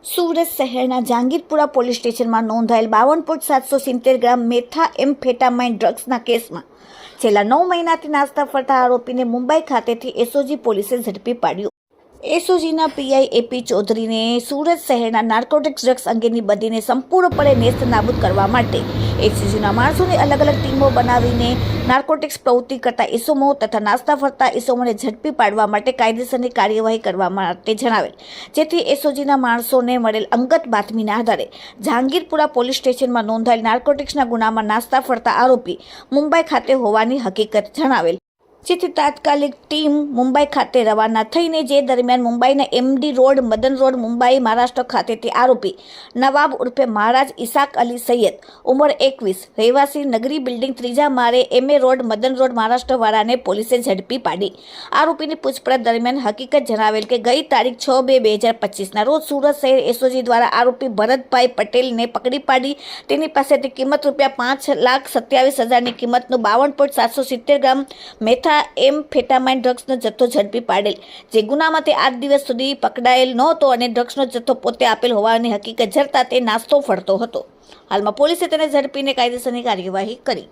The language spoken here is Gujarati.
સુરત શહેરના જહાંગીરપુરા પોલીસ સ્ટેશનમાં નોંધાયેલ 52.770 ગ્રામ મેથાએમ્ફેટામાઇન ડ્રગ્સના કેસમાં છેલ્લા 9 મહિનાથી નાસ્તા ફરતા આરોપીને મુંબઈ ખાતેથી એસઓજી પોલીસે ઝડપી પાડ્યો. એસઓજીના પીઆઈ એપી ચૌધરીને સુરત શહેરના નાર્કોટિક્સ ડ્રગ્સ અંગેની બદીને સંપૂર્ણપણે નેસ્ત નાબૂદ કરવા માટે એસઓજીના માણસોની અલગ અલગ ટીમો બનાવીને નાર્કોટિક્સ પ્રવૃત્તિ કરતા ઇસમો તથા નાસ્તા ફરતા ઇસમોને ઝડપી પાડવા માટે કાયદેસરની કાર્યવાહી કરવા માટે જણાવેલ. જેથી એસઓજીના માણસોને મળેલ અંગત બાતમીના આધારે જહાંગીરપુરા પોલીસ સ્ટેશનમાં નોંધાયેલ નાર્કોટિક્સના ગુનામાં નાસ્તા ફરતા આરોપી મુંબઈ ખાતે હોવાની હકીકત જણાવેલ. જેથી તાત્કાલિક ટીમ મુંબઈ ખાતે રવાના થઈને જે દરમિયાન મુંબઈના MD road, Madan road, Mumbai Maharashtra ખાતેથી આરોપી નવાબ ઉર્ફે મહારાજ ઇસાક અલી સૈયદ, ઉંમર 21, રહેવાસી નગરી બિલ્ડિંગ, ત્રીજા માળે, MA road, Madan road, Maharashtra વાળાને પોલીસે ઝડપી પાડી. આરોપીની પૂછપરછ દરમિયાન હકીકત જણાવેલ કે ગઈ તારીખ 6/2/2025ના રોજ સુરત શહેર એસઓજી દ્વારા આરોપી ભરતભાઈ પટેલને પકડી પાડી તેની પાસેથી કિંમત ₹5,27,000ની કિંમતનું 52.770 ગ્રામ મેથાએમ્ફેટામાઇન ડ્રગ્સનો જથ્થો ઝડપી પાડેલ. જે ગુનામાં તે 8 દિવસ સુધી પકડાયેલ નહોતો અને ડ્રગ્સનો જથ્થો પોતે આપેલ હોવાની હકીકત જરતા તે નાસ્તો ફરતો હતો. હાલમાં પોલીસે તેને ઝડપીને કાયદેસરની કાર્યવાહી કરી.